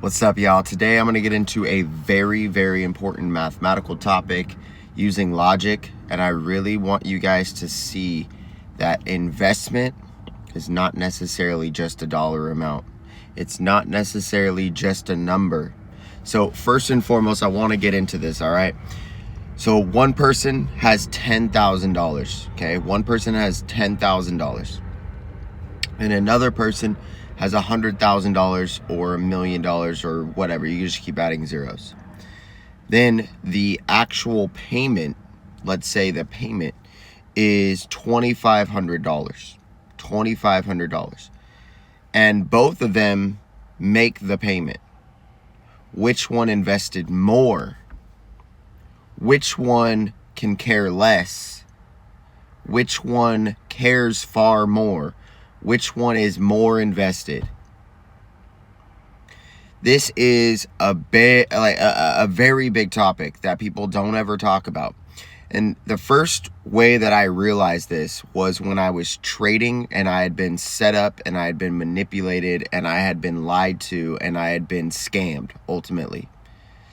What's up, y'all? Today I'm going to get into a very, very important mathematical topic using logic, and I really want you guys to see that investment is not necessarily just a dollar amount. It's not necessarily just a number. So first and foremost, I want to get into this, all right? So one person has $10,000, okay? One person has $10,000. And another person has $100,000 or $1 million or whatever. You just keep adding zeros. Then the actual payment, let's say the payment is $2,500. $2,500. And both of them make the payment. Which one invested more? Which one can care less? Which one cares far more? Which one is more invested? This is a very big topic that people don't ever talk about. And the first way that I realized this was when I was trading and I had been set up and I had been manipulated and I had been lied to and I had been scammed, ultimately.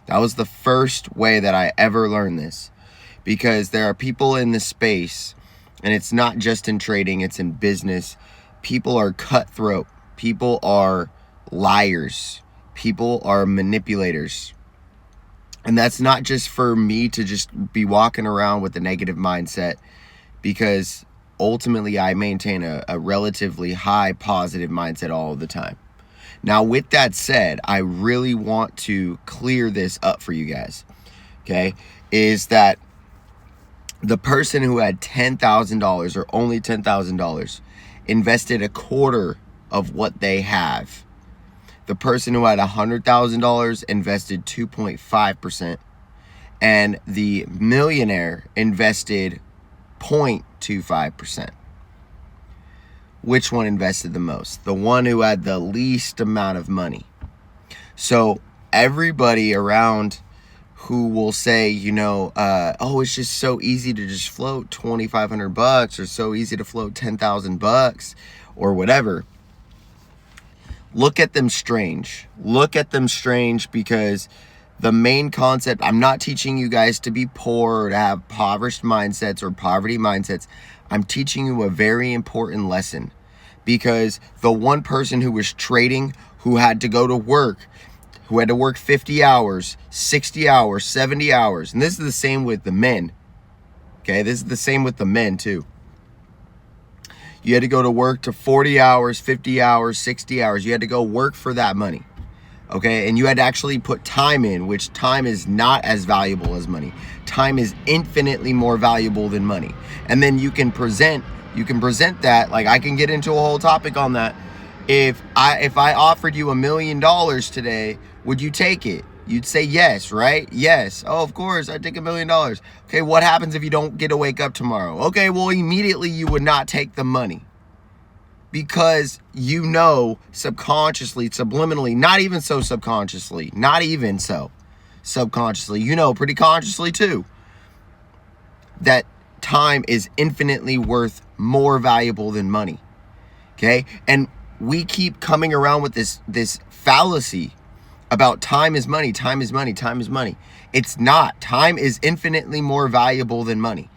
That was the first way that I ever learned this, because there are people in this space, and it's not just in trading, it's in business. People are cutthroat. People are liars. People are manipulators. And that's not just for me to just be walking around with a negative mindset, because ultimately I maintain a relatively high positive mindset all the time. Now, with that said, I really want to clear this up for you guys, okay? Is that the person who had $10,000 or only $10,000 invested a quarter of what they have. The person who had $100,000 invested 2.5%, and the millionaire invested 0.25%. Which one invested the most? The one who had the least amount of money. So everybody around who will say, oh, it's just so easy to just float $2,500 or so easy to float $10,000 or whatever. Look at them strange. Look at them strange, because the main concept, I'm not teaching you guys to be poor or to have impoverished mindsets or poverty mindsets. I'm teaching you a very important lesson, because the one person who was trading, who had to go to work, who had to work 50 hours, 60 hours, 70 hours. And this is the same with the men. Okay, this is the same with the men too. You had to go to work to 40 hours, 50 hours, 60 hours. You had to go work for that money. Okay, and you had to actually put time in, which time is not as valuable as money. Time is infinitely more valuable than money. And then you can present that, like I can get into a whole topic on that. If I offered you $1 million today, would you take it? You'd say yes, right? Yes. Oh, of course, I'd take $1 million. Okay, what happens if you don't get to wake up tomorrow? Okay, well, immediately you would not take the money. Because subconsciously, subliminally, not even so subconsciously, not even so subconsciously, pretty consciously too, that time is infinitely worth more valuable than money. Okay? And we keep coming around with this fallacy about time is money, time is money, time is money. It's not. Time is infinitely more valuable than money.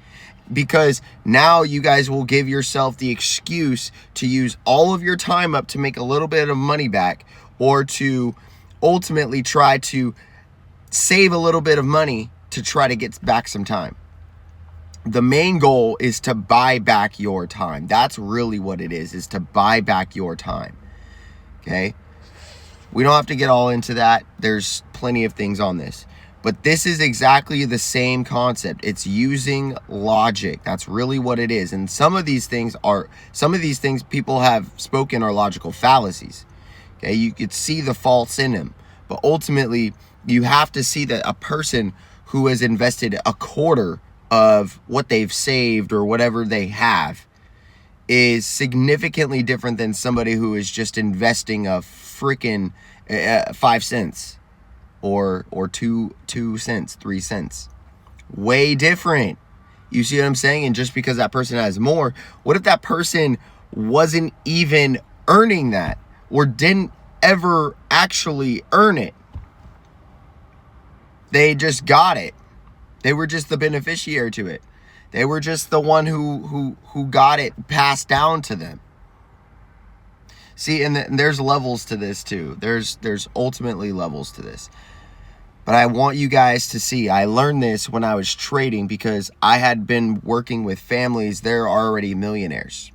Because now you guys will give yourself the excuse to use all of your time up to make a little bit of money back, or to ultimately try to save a little bit of money to try to get back some time. The main goal is to buy back your time. That's really what it is to buy back your time. Okay? We don't have to get all into that. There's plenty of things on this. But this is exactly the same concept. It's using logic. That's really what it is. And some of these things people have spoken are logical fallacies. Okay, you could see the faults in them. But ultimately, you have to see that a person who has invested a quarter of what they've saved or whatever they have is significantly different than somebody who is just investing a freaking 5 cents. Or 2 cents, 3 cents. Way different. You see what I'm saying? And just because that person has more, what if that person wasn't even earning that, or didn't ever actually earn it. They just got it. They were just the beneficiary to it. They were just the one who got it passed down to them. See, and there's levels to this too. There's ultimately levels to this. But I want you guys to see, I learned this when I was trading because I had been working with families. They're already millionaires.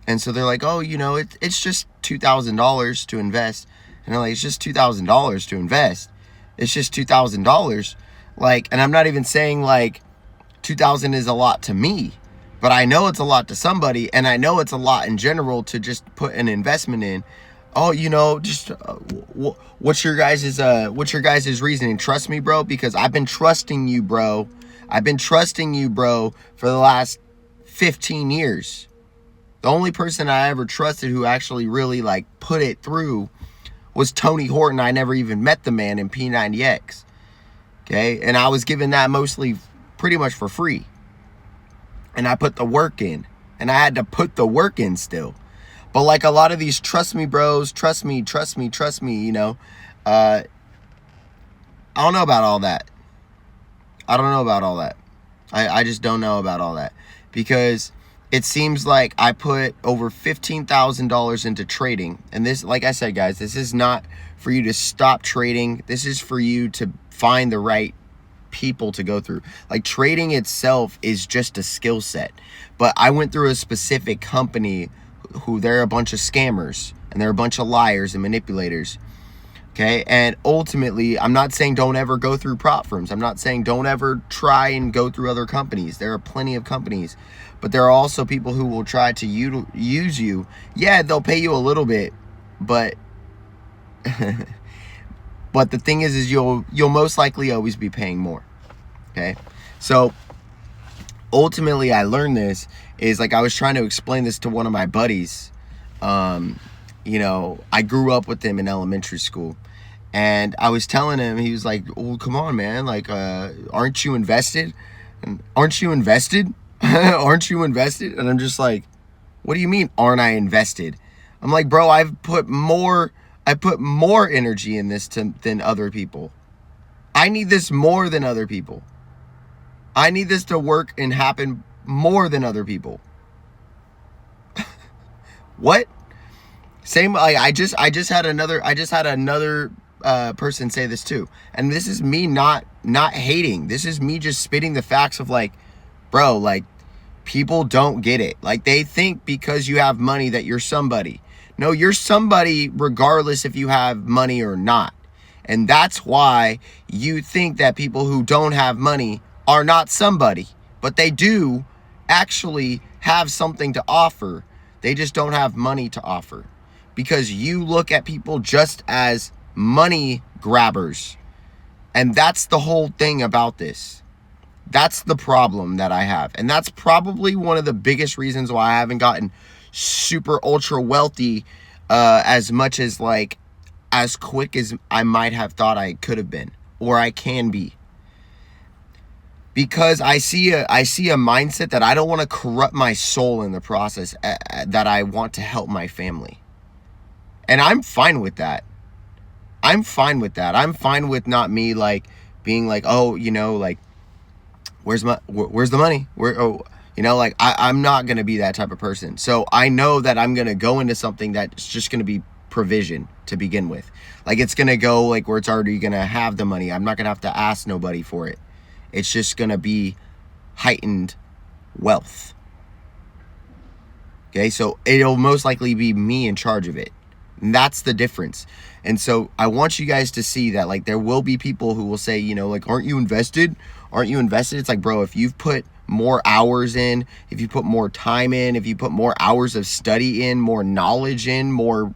And so they're like, oh, you know, it's just $2,000 to invest. And I'm like, it's just $2,000 to invest. It's just $2,000. Like, and I'm not even saying like 2,000 is a lot to me, but I know it's a lot to somebody, and I know it's a lot in general to just put an investment in. Oh, you know, just what's your guys' reasoning? Trust me, bro, because I've been trusting you, bro. I've been trusting you, bro, for the last 15 years. The only person I ever trusted who actually really like put it through was Tony Horton. I never even met the man in P90X. Okay, and I was given that mostly pretty much for free. And I put the work in. And I had to put the work in still. But like a lot of these trust me bros, trust me, you know. I don't know about all that. I don't know about all that. I just don't know about all that. Because it seems like I put over $15,000 into trading. And this, like I said, guys, this is not for you to stop trading. This is for you to find the right people to go through. Like trading itself is just a skill set. But I went through a specific company who they're a bunch of scammers and they're a bunch of liars and manipulators. Okay. And ultimately, I'm not saying don't ever go through prop firms. I'm not saying don't ever try and go through other companies. There are plenty of companies, but there are also people who will try to use you. Yeah, they'll pay you a little bit, but but the thing is you'll most likely always be paying more. Okay. So ultimately I learned this is like I was trying to explain this to one of my buddies. You know, I grew up with him in elementary school, and I was telling him, he was like, oh, come on, man. Like, aren't you invested? And aren't you invested? Aren't you invested? And I'm just like, what do you mean, aren't I invested? I'm like, bro, I put more energy in this than other people. I need this more than other people. I need this to work and happen more than other people. What? Same. Like I just had another person say this too, and this is me not hating. This is me just spitting the facts of like, bro, like people don't get it. Like they think because you have money that you're somebody. No, you're somebody regardless if you have money or not. And that's why you think that people who don't have money are not somebody, but they do actually have something to offer. They just don't have money to offer, because you look at people just as money grabbers. And that's the whole thing about this. That's the problem that I have. And that's probably one of the biggest reasons why I haven't gotten super ultra wealthy as much as like as quick as I might have thought I could have been, or I can be. Because I see a mindset that I don't want to corrupt my soul in the process, that I want to help my family. And I'm fine with that. I'm fine with that. I'm fine with not me like being like, oh, you know, like, where's the money? You know, like I'm not going to be that type of person. So I know that I'm going to go into something that's just going to be provision to begin with. Like it's going to go like where it's already going to have the money. I'm not going to have to ask nobody for it. It's just going to be heightened wealth. Okay, so it'll most likely be me in charge of it. And that's the difference. And so I want you guys to see that like there will be people who will say, you know, like, aren't you invested? Aren't you invested? It's like, bro, if you've put more hours in, if you put more time in, if you put more hours of study in, more knowledge in, more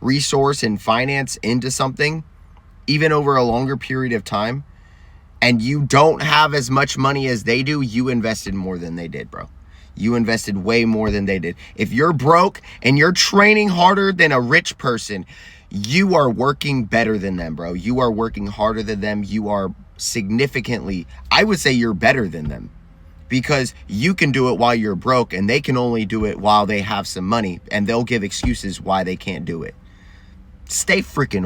resource and finance into something, even over a longer period of time, and you don't have as much money as they do, you invested more than they did, bro. You invested way more than they did. If you're broke and you're training harder than a rich person, you are working better than them, bro. You are working harder than them. You are significantly, I would say you're better than them, because you can do it while you're broke and they can only do it while they have some money, and they'll give excuses why they can't do it. Stay freaking